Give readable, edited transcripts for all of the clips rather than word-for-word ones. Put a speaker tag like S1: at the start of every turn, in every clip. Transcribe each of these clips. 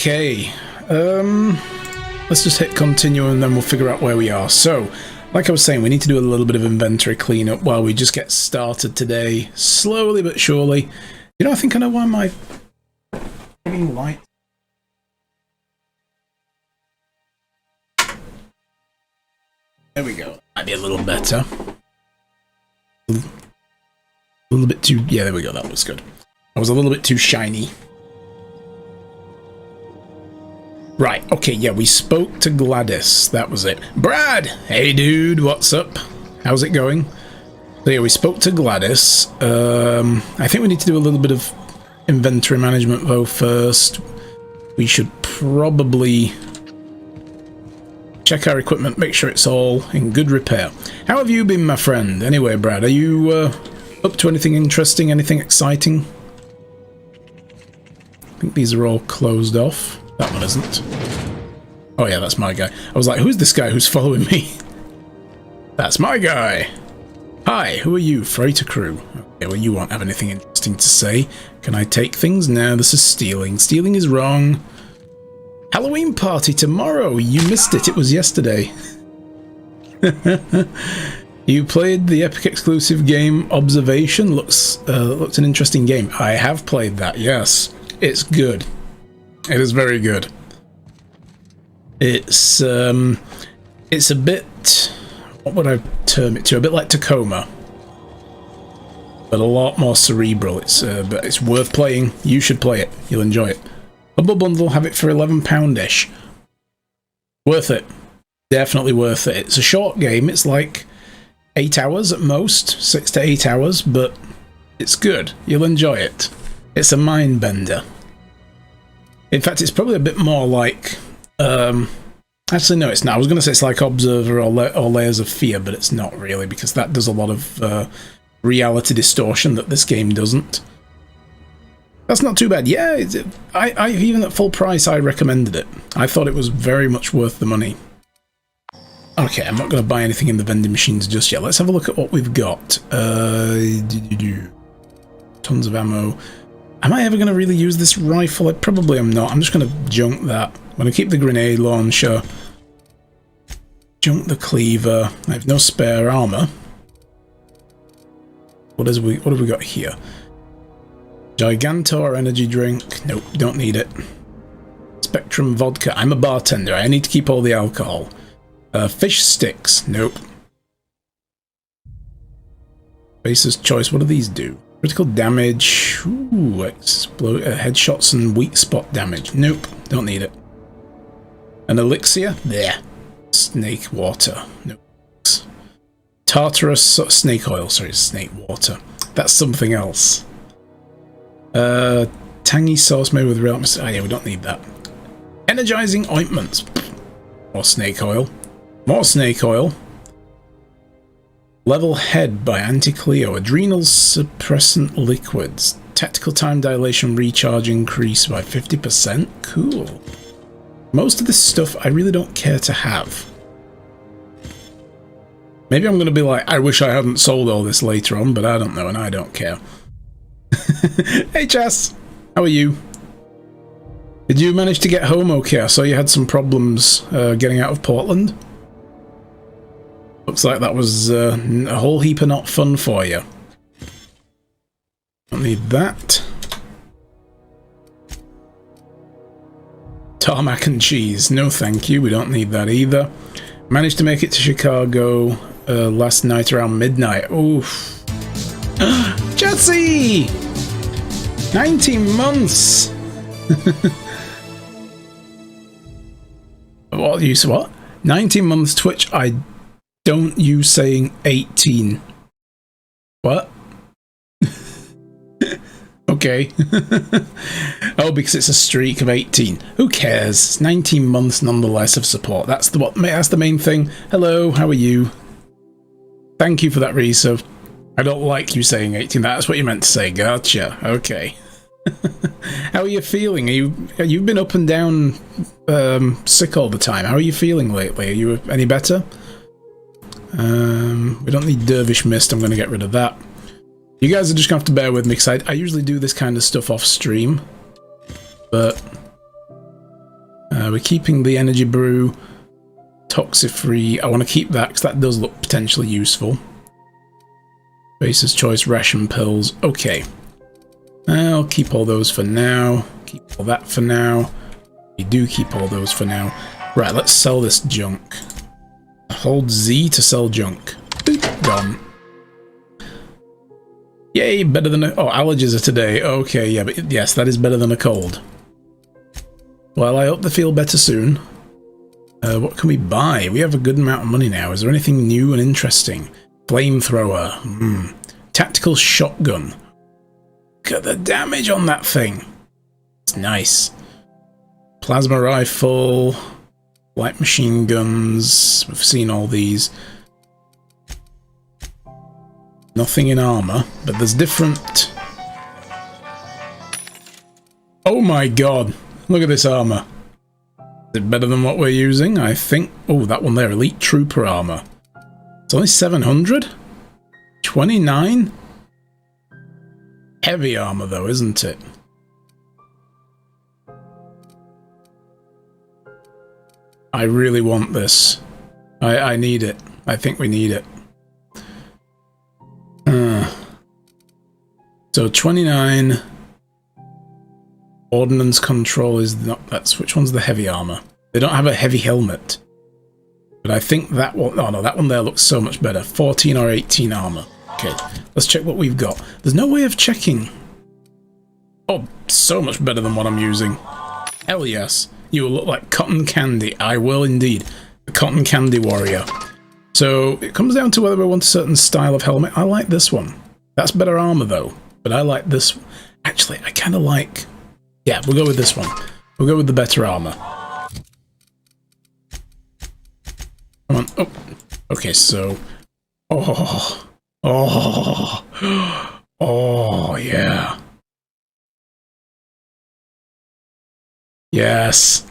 S1: Okay, let's just hit continue and then we'll figure out where we are. So, like I was saying, we need to do a little bit of inventory cleanup while we just get started today, slowly but surely. You know, I think I know why my light. There we go. Might be a little better. A little bit too. Yeah, there we go. That looks good. I was a little bit too shiny. Right, okay, yeah, we spoke to Gladys. That was it. Brad! Hey, dude, what's up? How's it going? So, yeah, we spoke to Gladys. I think we need to do a little bit of inventory management, though, first. We should probably check our equipment, make sure it's all in good repair. How have you been, my friend? Anyway, Brad, are you up to anything interesting, anything exciting? I think these are all closed off. That one isn't. Oh yeah, that's my guy. I was like, who's this guy who's following me? That's my guy. Hi, who are you? Freighter crew. Okay, well, you won't have anything interesting to say. Can I take things? No, this is stealing. Stealing is wrong. Halloween party tomorrow. You missed it. It was yesterday. You played the Epic exclusive game Observation. Looks an interesting game. I have played that. Yes, it's good. It is very good. It's a bit, what would I term it to? A bit like Tacoma, but a lot more cerebral. But it's worth playing. You should play it. You'll enjoy it. Humble Bundle, have it for £11-ish. Worth it. Definitely worth it. It's a short game. It's like 8 hours at most, 6 to 8 hours, but it's good. You'll enjoy it. It's a mind bender. In fact, it's probably a bit more like... actually, no, it's not. I was going to say it's like Observer or Layers of Fear, but it's not really, because that does a lot of reality distortion that this game doesn't. That's not too bad. Yeah, even at full price, I recommended it. I thought it was very much worth the money. Okay, I'm not going to buy anything in the vending machines just yet. Let's have a look at what we've got. Tons of ammo. Am I ever going to really use this rifle? I probably am not. I'm just going to junk that. I'm going to keep the grenade launcher. Junk the cleaver. I have no spare armor. What have we got here? Gigantor energy drink. Nope, don't need it. Spectrum vodka. I'm a bartender. I need to keep all the alcohol. Fish sticks. Nope. Baser's choice. What do these do? Critical damage. Ooh, explode headshots and weak spot damage. Nope, don't need it. An elixir? There. Snake water. Nope. Tartarus snake oil. Sorry, snake water. That's something else. Tangy sauce made with real. Oh yeah, we don't need that. Energizing ointments. More snake oil. More snake oil. Level Head by Anti-Cleo. Adrenal suppressant liquids. Tactical time dilation recharge increase by 50%. Cool. Most of this stuff I really don't care to have. Maybe I'm going to be like, I wish I hadn't sold all this later on, but I don't know and I don't care. Hey Chess! How are you? Did you manage to get home okay? I saw you had some problems getting out of Portland. Looks like that was a whole heap of not fun for you. Don't need that. Tarmac and cheese. No thank you. We don't need that either. Managed to make it to Chicago last night around midnight. Oof. Jesse! 19 months! What? You said what? 19 months Twitch. I don't you saying 18. What? Okay. Oh, because it's a streak of 18. Who cares? It's 19 months nonetheless of support. That's the main thing. Hello, how are you? Thank you for that resub. I don't like you saying 18. That's what you meant to say. Gotcha. Okay. How are you feeling? You've been up and down sick all the time. How are you feeling lately? Are you any better? We don't need Dervish Mist. I'm going to get rid of that. You guys are just going to have to bear with me because I usually do this kind of stuff off stream. But We're keeping the energy brew. Toxifree. I want to keep that because that does look potentially useful. Baser's Choice ration pills. Okay. I'll keep all those for now. Keep all that for now. We do keep all those for now. Right, let's sell this junk. Hold Z to sell junk. Boop, gone. Yay, better than a... Oh, allergies are today. Okay, yeah, but yes, that is better than a cold. Well, I hope they feel better soon. What can we buy? We have a good amount of money now. Is there anything new and interesting? Flamethrower. Tactical shotgun. Look at the damage on that thing. It's nice. Plasma rifle. Light machine guns. We've seen all these. Nothing in armor, but there's different... Oh my god. Look at this armor. Is it better than what we're using? I think... Oh, that one there. Elite Trooper armor. It's only 700? 29? Heavy armor though, isn't it? I really want this. I need it. I think we need it. So 29... Ordnance control is not... That's... Which one's the heavy armor? They don't have a heavy helmet. But I think that one... Oh no, that one there looks so much better. 14 or 18 armor. Okay, let's check what we've got. There's no way of checking. Oh, so much better than what I'm using. Hell yes. You will look like cotton candy. I will indeed. The cotton candy warrior. So it comes down to whether we want a certain style of helmet. I like this one. That's better armor though. But I like this. Actually, I kind of like... Yeah, we'll go with this one. We'll go with the better armor. Come on. Oh. Okay, so... Oh. Oh. Oh, yeah. Yes.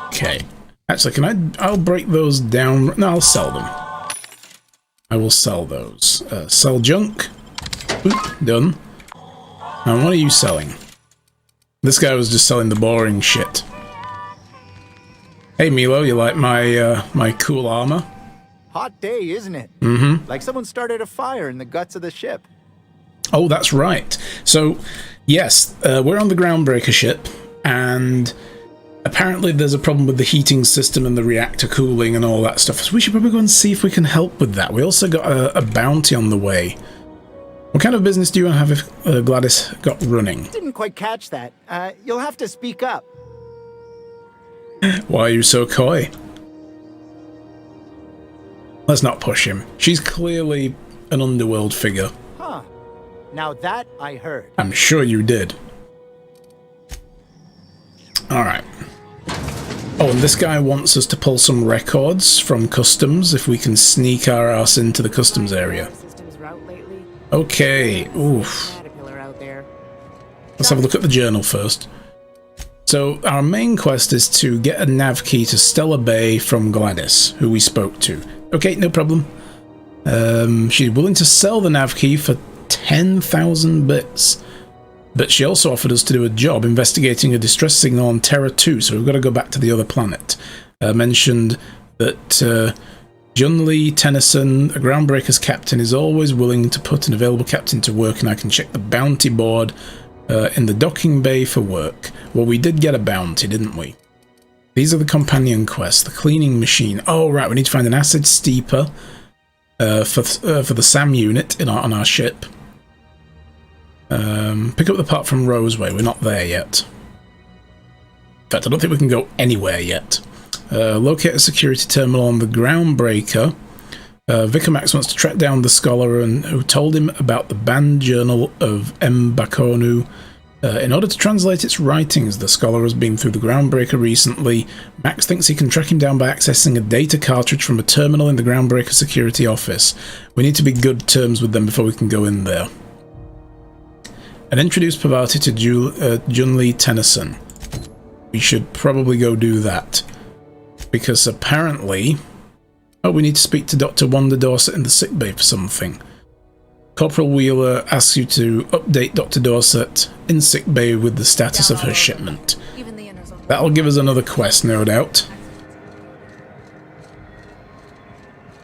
S1: Okay. Actually, I'll break those down. No, I'll sell them. I will sell those. Sell junk. Oop, done. And what are you selling? This guy was just selling the boring shit. Hey Milo, you like my my cool armor?
S2: Hot day, isn't it?
S1: Mm-hmm.
S2: Like someone started a fire in the guts of the ship.
S1: Oh, that's right. So, yes, we're on the Groundbreaker ship, and apparently there's a problem with the heating system and the reactor cooling and all that stuff. So we should probably go and see if we can help with that. We also got a bounty on the way. What kind of business do you have if Gladys got running?
S2: Didn't quite catch that. You'll have to speak up.
S1: Why are you so coy? Let's not push him. She's clearly an underworld figure.
S2: Huh. Now that I heard.
S1: I'm sure you did. Alright. Oh, and this guy wants us to pull some records from customs if we can sneak our ass into the customs area. Okay, oof. Let's have a look at the journal first. So, our main quest is to get a nav key to Stella Bay from Gladys, who we spoke to. Okay, no problem. She's willing to sell the nav key for 10,000 bits. But she also offered us to do a job investigating a distress signal on Terra 2, so we've got to go back to the other planet. Mentioned that Jun-Lee Tennyson, a Groundbreaker's captain, is always willing to put an available captain to work, and I can check the bounty board in the docking bay for work. Well, we did get a bounty, didn't we? These are the companion quests. The cleaning machine. Oh, right, we need to find an acid steeper for the SAM unit on our ship. Pick up the part from Roseway. We're not there yet. In fact, I don't think we can go anywhere yet. Locate a security terminal on the Groundbreaker. Vicamax wants to track down the scholar who told him about the banned journal of M'Bakonu. In order to translate its writings, the scholar has been through the Groundbreaker recently. Max thinks he can track him down by accessing a data cartridge from a terminal in the Groundbreaker security office. We need to be good terms with them before we can go in there. And introduce Pavati to Jun-Lee Tennyson. We should probably go do that. Because apparently... Oh, we need to speak to Dr. Wanda Dorset in the sickbay for something. Corporal Wheeler asks you to update Dr. Dorset in sickbay with the status of her shipment. That'll give us another quest, no doubt.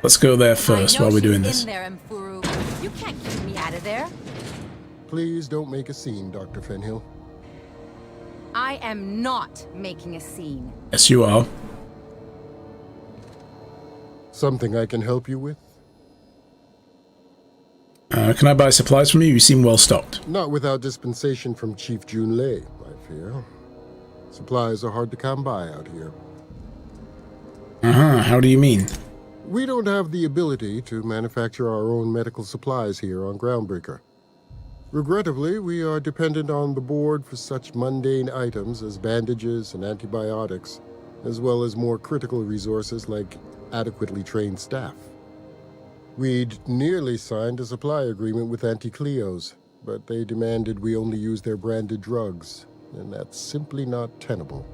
S1: Let's go there first while we're doing this.
S3: You can't keep me out of there.
S4: Please don't make a scene, Dr. Fenhill.
S3: I am not making a scene.
S1: Yes, you are.
S4: Something I can help you with?
S1: Can I buy supplies from you? You seem well stocked.
S4: Not without dispensation from Chief Jun Lei, I fear. Supplies are hard to come by out here.
S1: How do you mean?
S4: We don't have the ability to manufacture our own medical supplies here on Groundbreaker. Regrettably, we are dependent on the board for such mundane items as bandages and antibiotics, as well as more critical resources like adequately trained staff. We'd nearly signed a supply agreement with Anti-Cleos, but they demanded we only use their branded drugs, and that's simply not tenable.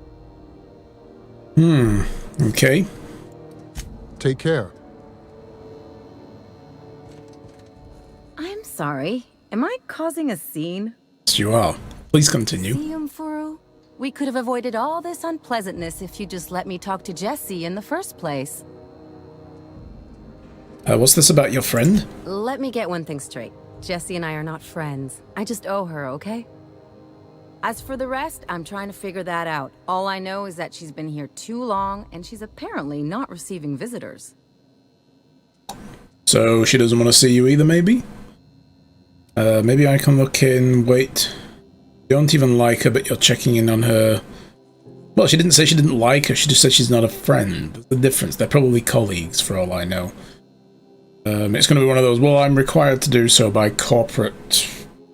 S1: Okay.
S4: Take care.
S3: I'm sorry. Am I causing a scene?
S1: Yes, you are. Please continue.
S3: See, Furu? We could have avoided all this unpleasantness if you just let me talk to Jessie in the first place.
S1: What's this about your friend?
S3: Let me get one thing straight. Jessie and I are not friends. I just owe her, okay? As for the rest, I'm trying to figure that out. All I know is that she's been here too long, and she's apparently not receiving visitors.
S1: So she doesn't want to see you either, maybe? Maybe I can look in, wait. You don't even like her, but you're checking in on her. Well, she didn't say she didn't like her, she just said she's not a friend. There's the difference. They're probably colleagues, for all I know. It's going to be one of those, well, I'm required to do so by corporate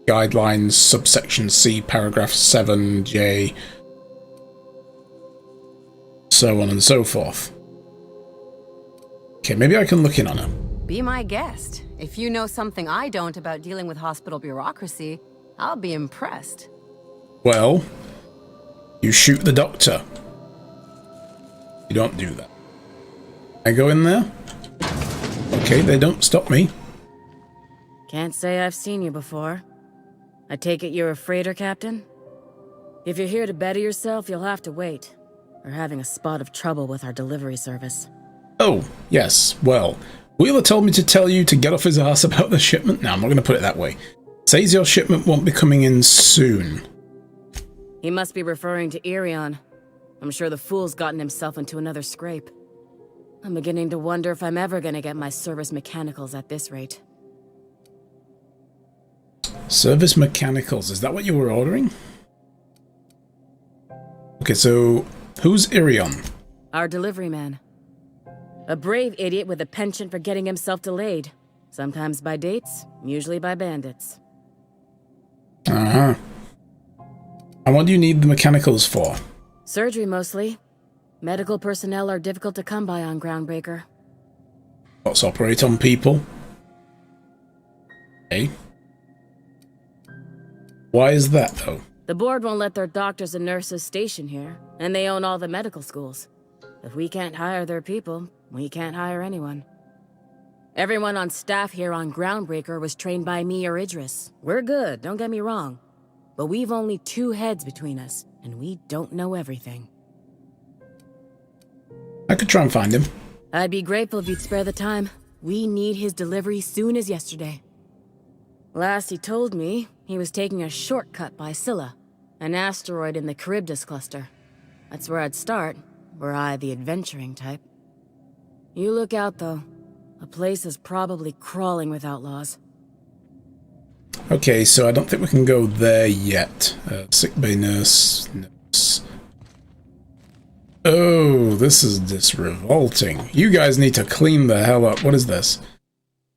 S1: guidelines, subsection C, paragraph 7J, so on and so forth. Okay, maybe I can look in on her.
S3: Be my guest. If you know something I don't about dealing with hospital bureaucracy, I'll be impressed.
S1: Well, you shoot the doctor. You don't do that. I go in there? Okay, they don't stop me.
S5: Can't say I've seen you before. I take it you're a freighter captain? If you're here to better yourself, you'll have to wait. We're having a spot of trouble with our delivery service.
S1: Oh, yes, well, Wheeler told me to tell you to get off his ass about the shipment. No, I'm not going to put it that way. Says your shipment won't be coming in soon.
S5: He must be referring to Irion. I'm sure the fool's gotten himself into another scrape. I'm beginning to wonder if I'm ever gonna get my service mechanicals at this rate.
S1: Service mechanicals, is that what you were ordering? Okay, so who's Irion?
S5: Our delivery man. A brave idiot with a penchant for getting himself delayed. Sometimes by dates, usually by bandits.
S1: Uh-huh. And what do you need the mechanicals for?
S5: Surgery, mostly. Medical personnel are difficult to come by on Groundbreaker.
S1: Let's operate on people. Okay. Why is that, though?
S5: The board won't let their doctors and nurses station here, and they own all the medical schools. If we can't hire their people, we can't hire anyone. Everyone on staff here on Groundbreaker was trained by me or Idris. We're good, don't get me wrong. But we've only 2 heads between us, and we don't know everything.
S1: I could try and find him.
S5: I'd be grateful if you'd spare the time. We need his delivery soon as yesterday. Last he told me, he was taking a shortcut by Scylla, an asteroid in the Charybdis cluster. That's where I'd start, were I the adventuring type. You look out, though. The place is probably crawling with outlaws.
S1: Okay, so I don't think we can go there yet. Sickbay nurse. Oh, this is just revolting. You guys need to clean the hell up. What is this?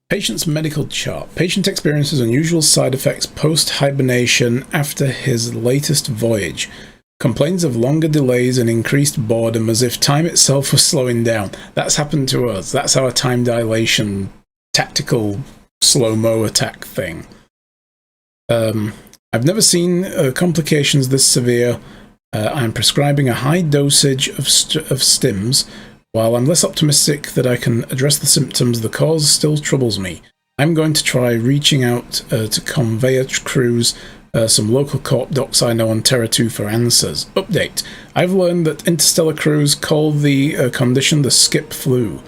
S1: Patient's medical chart. Patient experiences unusual side effects post-hibernation after his latest voyage. Complains of longer delays and increased boredom as if time itself was slowing down. That's happened to us. That's our time dilation tactical slow-mo attack thing. I've never seen complications this severe. I'm prescribing a high dosage of stims. While I'm less optimistic that I can address the symptoms, the cause still troubles me. I'm going to try reaching out to conveyor crews, some local co-op docs I know on Terra 2 for answers. Update. I've learned that interstellar crews call the condition the skip flu,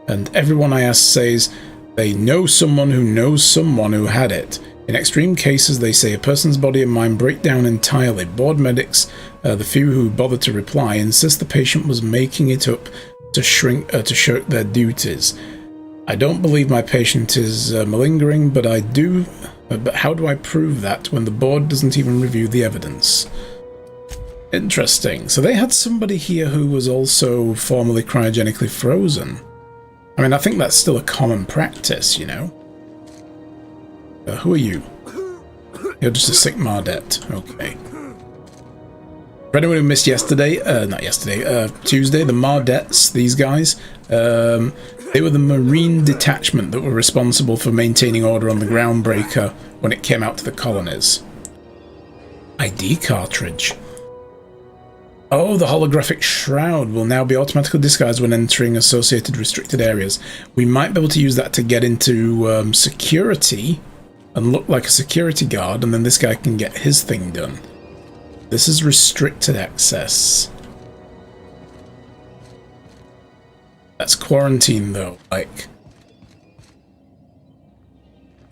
S1: and everyone I ask says they know someone who knows someone who had it. In extreme cases, they say a person's body and mind break down entirely. Board medics, the few who bother to reply, insist the patient was making it up to shirk their duties. I don't believe my patient is malingering, but I do. But how do I prove that when the board doesn't even review the evidence? Interesting. So they had somebody here who was also formerly cryogenically frozen. I mean, I think that's still a common practice, you know. Who are you? You're just a sick Mardet. Okay. For anyone who missed yesterday, Tuesday, the Mardets, these guys, they were the Marine detachment that were responsible for maintaining order on the Groundbreaker when it came out to the colonies. ID cartridge. Oh, the holographic shroud will now be automatically disguised when entering associated restricted areas. We might be able to use that to get into security and look like a security guard, and then this guy can get his thing done. This is restricted access. That's quarantine, though, like...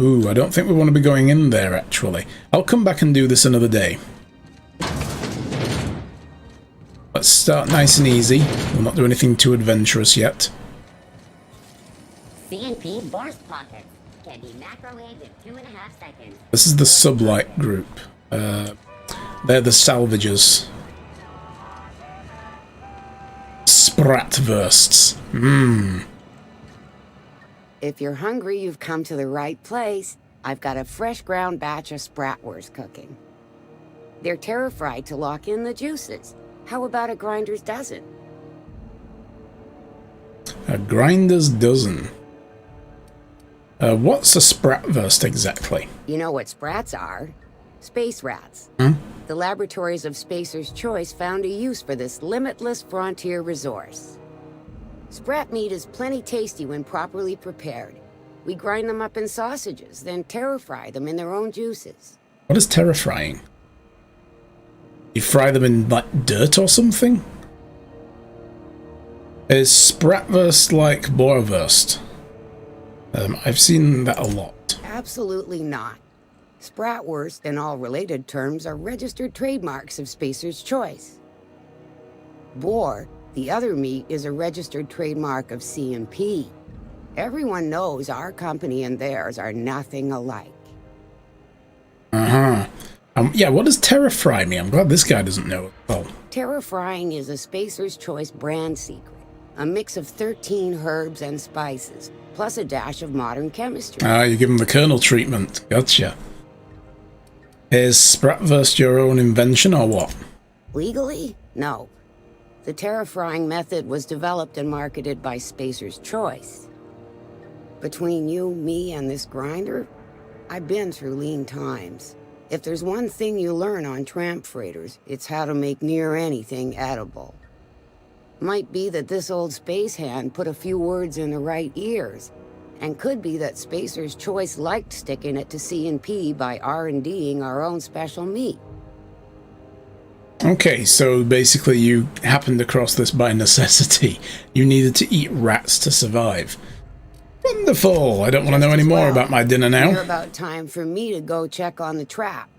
S1: Ooh, I don't think we want to be going in there, actually. I'll come back and do this another day. Let's start nice and easy. We'll not do anything too adventurous yet.
S6: CNP burst pockets can be macrowaved in 2.5 seconds.
S1: This is the Sublight group. They're the salvagers. Spratwursts.
S6: If you're hungry, you've come to the right place. I've got a fresh ground batch of spratwurst cooking. They're terra-fried to lock in the juices. How about a grinder's dozen?
S1: A grinder's dozen. What's a spratwurst exactly?
S6: You know what sprats are? Space rats. The laboratories of Spacer's Choice found a use for this limitless frontier resource. Sprat meat is plenty tasty when properly prepared. We grind them up in sausages, then terra-fry them in their own juices.
S1: What is terra-frying? You fry them in, like, dirt or something? Is spratwurst like boerwurst? I've seen that a lot.
S6: Absolutely not. Spratwurst and all related terms are registered trademarks of Spacer's Choice. Boar, the other meat, is a registered trademark of CNP. Everyone knows our company and theirs are nothing alike.
S1: Yeah, what does terra-fry mean? I'm glad this guy doesn't know it. Oh.
S6: Terra-frying is a Spacer's Choice brand secret. A mix of 13 herbs and spices, plus a dash of modern chemistry.
S1: Ah, you give him the kernel treatment. Gotcha. Is spratwurst your own invention or what?
S6: Legally? No. The terra-frying method was developed and marketed by Spacer's Choice. Between you, me, and this grinder, I've been through lean times. If there's one thing you learn on tramp freighters, it's how to make near anything edible. Might be that this old space hand put a few words in the right ears, and could be that Spacer's Choice liked sticking it to C&P by R&Ding our own special meat.
S1: Okay, so basically you happened across this by necessity. You needed to eat rats to survive. Wonderful! I don't want to know any more about my dinner now.
S6: It's about time for me to go check on the trap.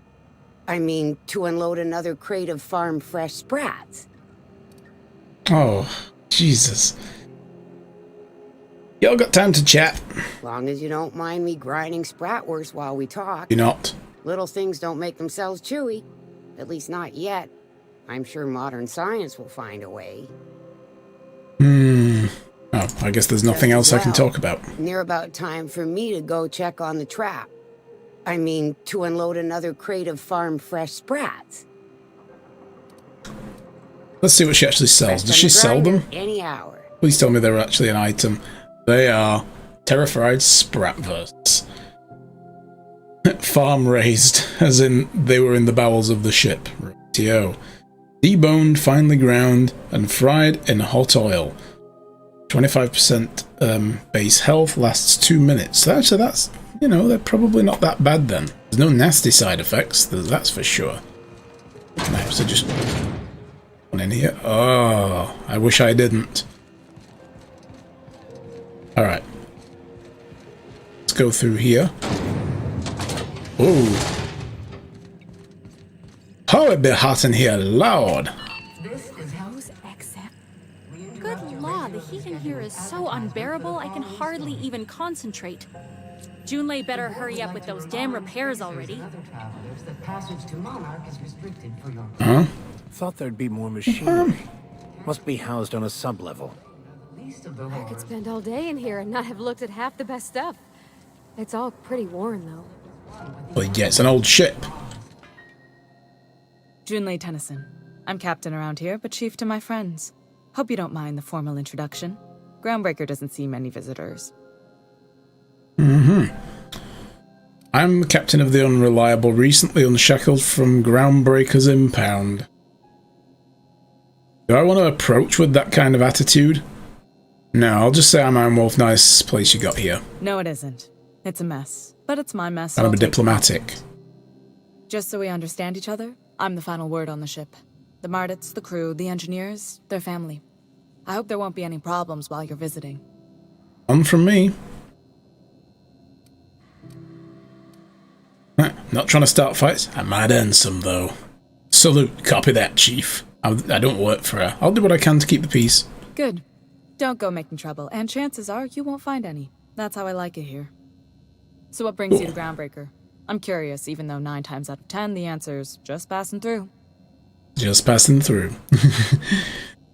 S6: I mean, to unload another crate of farm-fresh sprats.
S1: Oh, Jesus. Y'all got time to chat?
S6: Long as you don't mind me grinding spratwurst while we talk.
S1: You're not.
S6: Little things don't make themselves chewy. At least not yet. I'm sure modern science will find a way.
S1: Oh, I guess there's nothing else I can talk about.
S6: Near about time for me to go check on the trap. I mean, to unload another crate of farm-fresh sprats.
S1: Let's see what she actually sells. Does she sell them?
S6: Any hour.
S1: Please tell me they're actually an item. They are terra-fried spratwursts. Farm-raised, as in they were in the bowels of the ship. Rightio. Deboned, finely ground, and fried in hot oil. 25% base health, lasts 2 minutes. So actually, that's you know, they're probably not that bad then. There's no nasty side effects, that's for sure. Now, so just one in here. Oh, I wish I didn't. Alright. Let's go through here. Oh. Oh, it be hot in here, Lord.
S7: Good law, the heat in here is so unbearable I can hardly even concentrate. Junlei better hurry up with those damn repairs already.
S1: Huh?
S8: Thought there'd be more machinery. Must be housed on a sublevel.
S9: I could spend all day in here and not have looked at half the best stuff. It's all pretty worn, though.
S1: Well, yeah, it's an old ship.
S10: Junlei Tennyson. I'm captain around here, but chief to my friends. Hope you don't mind the formal introduction. Groundbreaker doesn't see many visitors.
S1: I'm the captain of the Unreliable, recently unshackled from Groundbreaker's impound. Do I want to approach with that kind of attitude? No, I'll just say I'm Wolf. Nice place you got here.
S10: No, it isn't. It's a mess. But it's my mess.
S1: I'm a diplomatic.
S10: Just so we understand each other, I'm the final word on the ship. The Mardits, the crew, the engineers, their family. I hope there won't be any problems while you're visiting.
S1: None from me. Not trying to start fights. I might end some, though. Salute. Copy that, Chief. I don't work for her. I'll do what I can to keep the peace.
S10: Good. Don't go making trouble, and chances are you won't find any. That's how I like it here. So what brings you to Groundbreaker? I'm curious, even though 9 times out of 10 the answer's just passing through.
S1: Just passing through.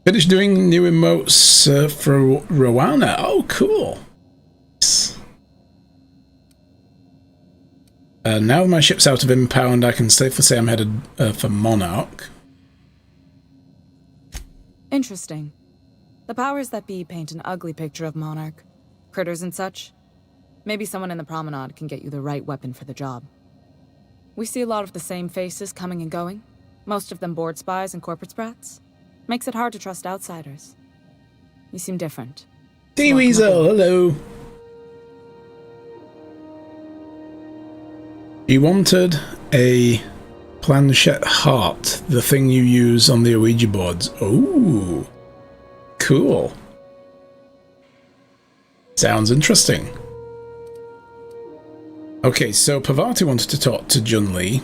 S1: Finished doing new emotes for Rowana. Oh, cool. Now my ship's out of impound, I can safely say I'm headed for Monarch.
S10: Interesting. The powers that be paint an ugly picture of Monarch. Critters and such. Maybe someone in the promenade can get you the right weapon for the job. We see a lot of the same faces coming and going. Most of them board spies and corporate sprats. Makes it hard to trust outsiders. You seem different.
S1: T-Weasel, hello. You wanted a planchette heart, the thing you use on the Ouija boards. Oh, cool. Sounds interesting. Okay, so Parvati wanted to talk to Junlei.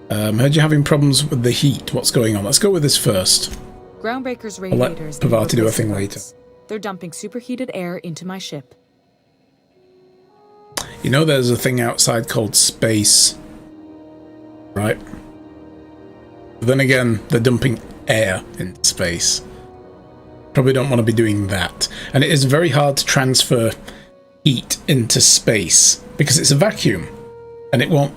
S1: Heard you're having problems with the heat. What's going on? Let's go with this first.
S10: Groundbreaker's
S1: I'll let
S10: radiators.
S1: Parvati do a thing later.
S10: They're dumping superheated air into my ship.
S1: You know there's a thing outside called space, right? But then again, they're dumping air into space. Probably don't want to be doing that. And it is very hard to transfer heat into space because it's a vacuum and it won't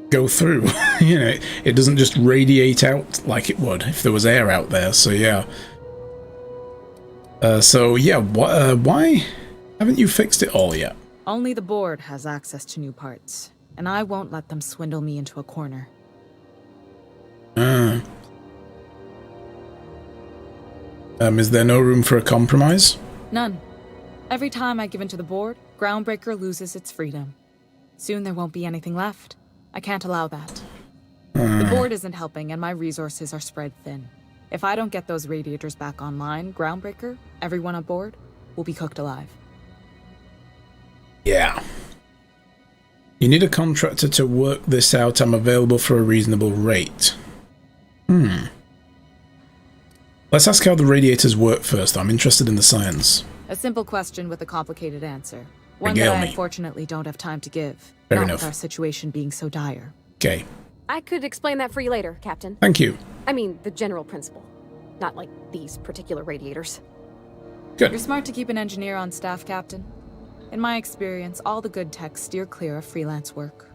S1: go through. You know, it doesn't just radiate out like it would if there was air out there. So yeah. Why haven't you fixed it all yet?
S10: Only the board has access to new parts, and I won't let them swindle me into a corner.
S1: Is there no room for a compromise?
S10: None. Every time I give in to the board, Groundbreaker loses its freedom. Soon there won't be anything left. I can't allow that. The board isn't helping, and my resources are spread thin. If I don't get those radiators back online, Groundbreaker, everyone on board, will be cooked alive.
S1: Yeah. You need a contractor to work this out. I'm available for a reasonable rate. Let's ask how the radiators work first. I'm interested in the science.
S10: A simple question with a complicated answer. One that I unfortunately don't have time to give.
S1: Fair
S10: not
S1: enough.
S10: With our situation being so dire.
S1: Okay.
S9: I could explain that for you later, Captain.
S1: Thank you.
S9: I mean, the general principle. Not like these particular radiators.
S1: Good.
S10: You're smart to keep an engineer on staff, Captain. In my experience, all the good techs steer clear of freelance work.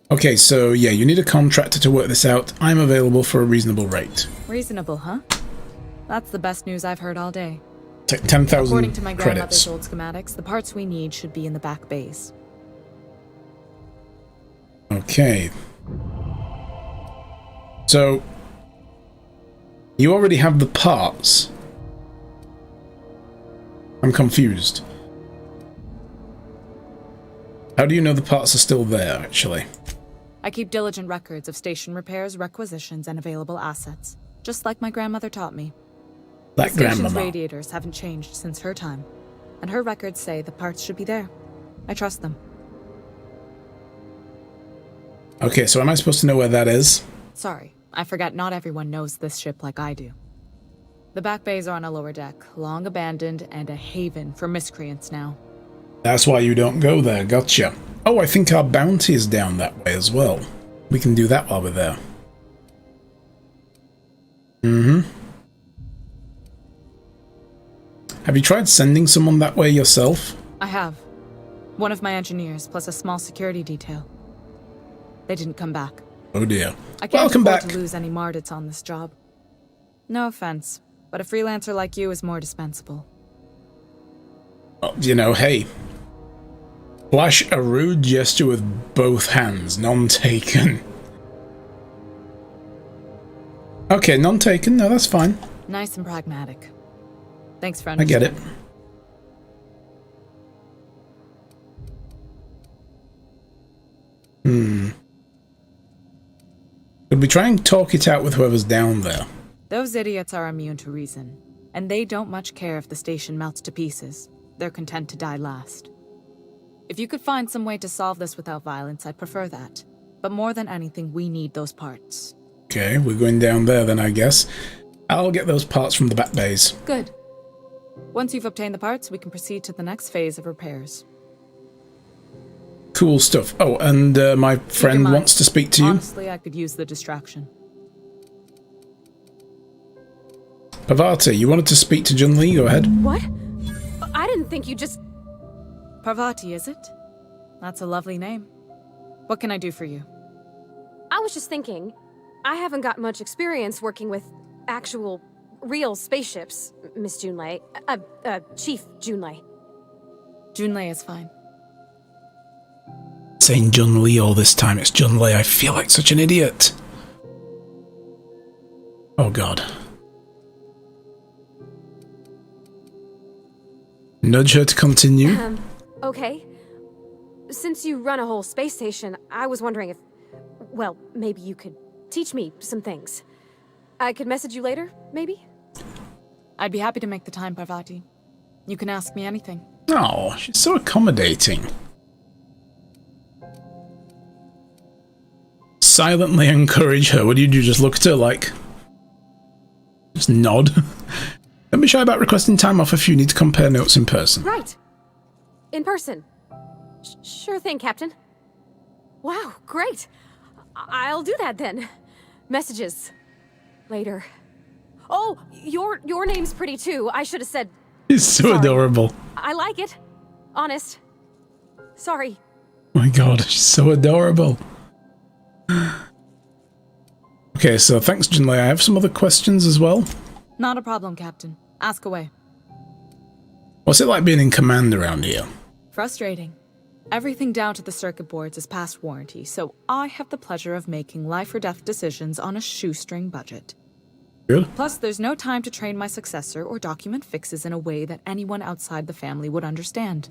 S1: Okay, so yeah, you need a contractor to work this out. I'm available for a reasonable rate.
S10: Reasonable, huh? That's the best news I've heard all day.
S1: Take 10,000
S10: According to my grandmother's
S1: credits.
S10: old schematics, the parts we need should be in the back bays.
S1: Okay. So, you already have the parts. I'm confused. How do you know the parts are still there, actually?
S10: I keep diligent records of station repairs, requisitions, and available assets, just like my grandmother taught me.
S1: That
S10: The station's
S1: grandmama.
S10: radiators haven't changed since her time, and her records say the parts should be there. I trust them.
S1: Okay, so am I supposed to know where that is?
S10: Sorry, I forget not everyone knows this ship like I do. The back bays are on a lower deck, long abandoned and a haven for miscreants now.
S1: That's why you don't go there, gotcha. Oh, I think our bounty is down that way as well. We can do that while we're there. Have you tried sending someone that way yourself?
S10: I have. One of my engineers, plus a small security detail. They didn't come back.
S1: Oh dear.
S10: I can't
S1: Welcome
S10: afford
S1: back.
S10: to lose any Mardits on this job. No offense, but a freelancer like you is more dispensable.
S1: Well, you know, hey. Flash a rude gesture with both hands, none taken. Okay, none taken, no, that's fine.
S10: Nice and pragmatic. Thanks for
S1: I get it. Could we try and talk it out with whoever's down there?
S10: Those idiots are immune to reason, and they don't much care if the station melts to pieces. They're content to die last. If you could find some way to solve this without violence, I'd prefer that. But more than anything, we need those parts.
S1: Okay, we're going down there then, I guess. I'll get those parts from the back bays.
S10: Good. Once you've obtained the parts, we can proceed to the next phase of repairs.
S1: Cool stuff. Oh, and my friend
S10: mind,
S1: wants to speak to you.
S10: Honestly, I could use the distraction.
S1: Parvati, you wanted to speak to Junli? Go ahead.
S9: What? I didn't think you just...
S10: Parvati, is it? That's a lovely name. What can I do for you?
S9: I was just thinking, I haven't got much experience working with actual, real spaceships, Miss Junlei. Chief Junlei.
S10: Junlei is fine.
S1: Saying Junli all this time. It's Junlei. I feel like such an idiot. Oh god. Nudge her to continue.
S9: Okay. Since you run a whole space station, I was wondering if... Well, maybe you could teach me some things. I could message you later, maybe?
S10: I'd be happy to make the time, Parvati. You can ask me anything.
S1: Oh, she's so accommodating. Silently encourage her. What do you do? Just look at her like... Just nod. Don't be shy about requesting time off if you need to compare notes in person.
S9: Right. In person. Sure thing, Captain. Wow, great. I'll do that then. Messages. Later. Oh, your name's pretty too. I should have said...
S1: He's so
S9: sorry.
S1: adorable.
S9: I like it. Honest. Sorry.
S1: Oh my god, she's so adorable. Okay, so thanks, Junlei. I have some other questions as well.
S10: Not a problem, Captain. Ask away.
S1: What's it like being in command around here?
S10: Frustrating. Everything down to the circuit boards is past warranty, so I have the pleasure of making life or death decisions on a shoestring budget.
S1: Good.
S10: Plus, there's no time to train my successor or document fixes in a way that anyone outside the family would understand.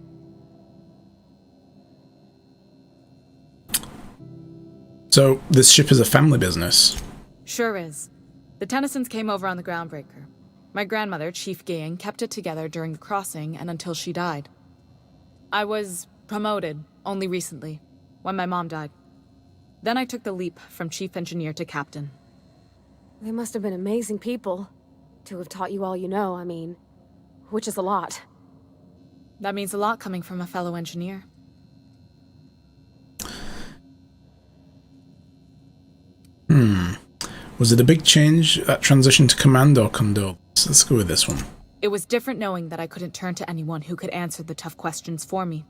S1: So, this ship is a family business?
S10: Sure is. The Tennysons came over on the Groundbreaker. My grandmother, Chief Gaying, kept it together during the crossing and until she died. I was promoted only recently, when my mom died. Then I took the leap from chief engineer to captain.
S9: They must have been amazing people to have taught you all you know, I mean, which is a lot.
S10: That means a lot coming from a fellow engineer.
S1: Was it a big change, that transition to command or condole? So let's go with this one.
S10: It was different knowing that I couldn't turn to anyone who could answer the tough questions for me.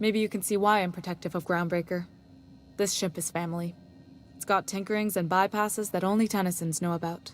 S10: Maybe you can see why I'm protective of Groundbreaker. This ship is family. It's got tinkerings and bypasses that only Tennysons know about.